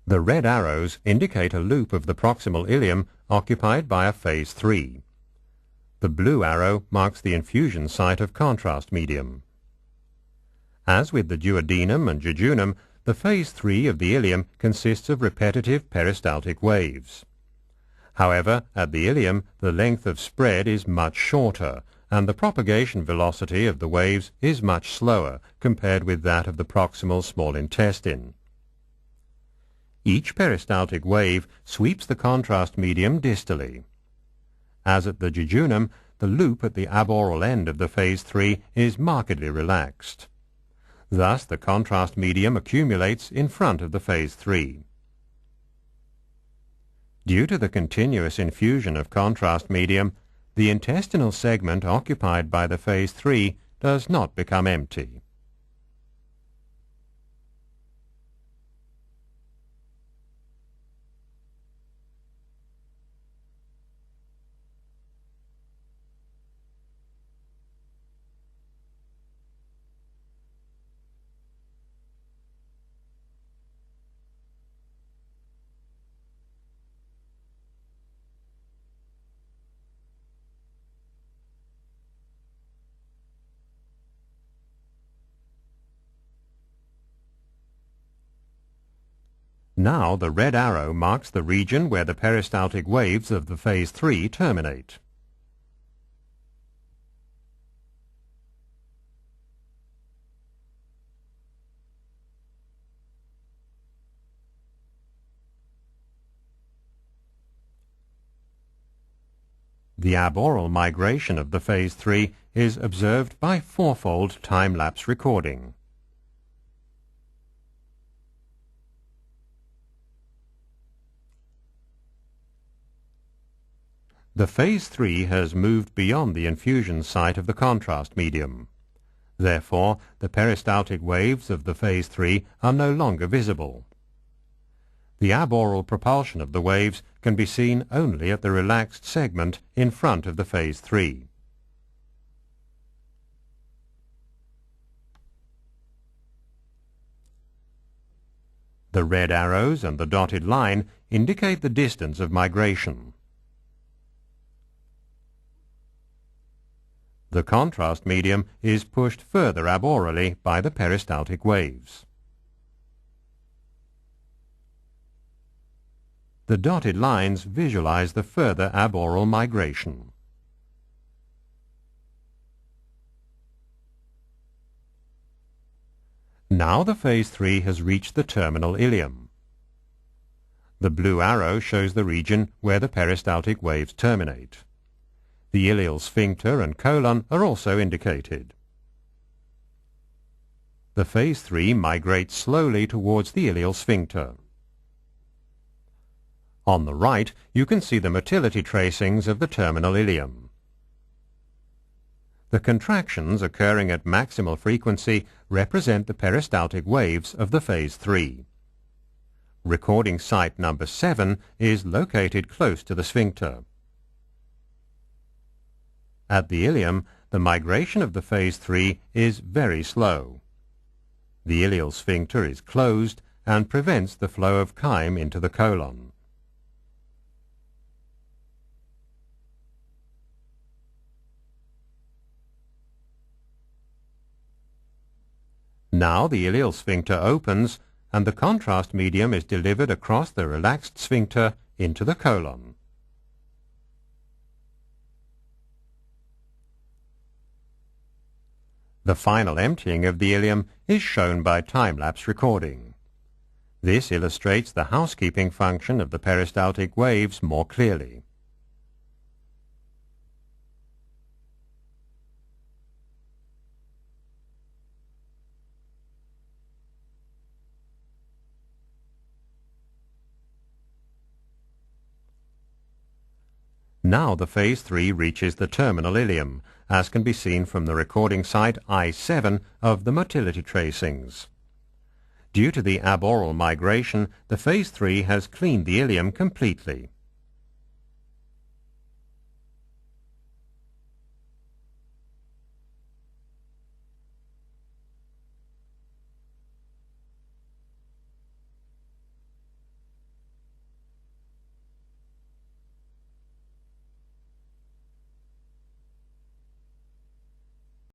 The red arrows indicate a loop of the proximal ileum occupied by a phase 3. The blue arrow marks the infusion site of contrast medium. As with the duodenum and jejunum, the phase 3 of the ileum consists of repetitive peristaltic waves. However, at the ileum, the length of spread is much shorter, and the propagation velocity of the waves is much slower compared with that of the proximal small intestine. Each peristaltic wave sweeps the contrast medium distally. As at the jejunum, the loop at the aboral end of the phase 3 is markedly relaxed. Thus the contrast medium accumulates in front of the phase 3. Due to the continuous infusion of contrast medium, the intestinal segment occupied by the phase 3 does not become empty. Now the red arrow marks the region where the peristaltic waves of the phase 3 terminate. The aboral migration of the phase 3 is observed by fourfold time-lapse recording. The phase 3 has moved beyond the infusion site of the contrast medium. Therefore, the peristaltic waves of the phase 3 are no longer visible. The aboral propulsion of the waves can be seen only at the relaxed segment in front of the phase 3. The red arrows and the dotted line indicate the distance of migration. The contrast medium is pushed further aborally by the peristaltic waves. The dotted lines visualize the further aboral migration. Now the phase 3 has reached the terminal ileum. The blue arrow shows the region where the peristaltic waves terminate. The ileal sphincter and colon are also indicated. The phase 3 migrates slowly towards the ileal sphincter. On the right, you can see the motility tracings of the terminal ileum. The contractions occurring at maximal frequency represent the peristaltic waves of the phase 3. Recording site number 7 is located close to the sphincter. At the ileum, the migration of the phase 3 is very slow. The ileal sphincter is closed and prevents the flow of chyme into the colon. Now the ileal sphincter opens and the contrast medium is delivered across the relaxed sphincter into the colon. The final emptying of the ileum is shown by time-lapse recording. This illustrates the housekeeping function of the peristaltic waves more clearly. Now the phase 3 reaches the terminal ileum, as can be seen from the recording site I7 of the motility tracings. Due to the aboral migration, the phase 3 has cleaned the ileum completely.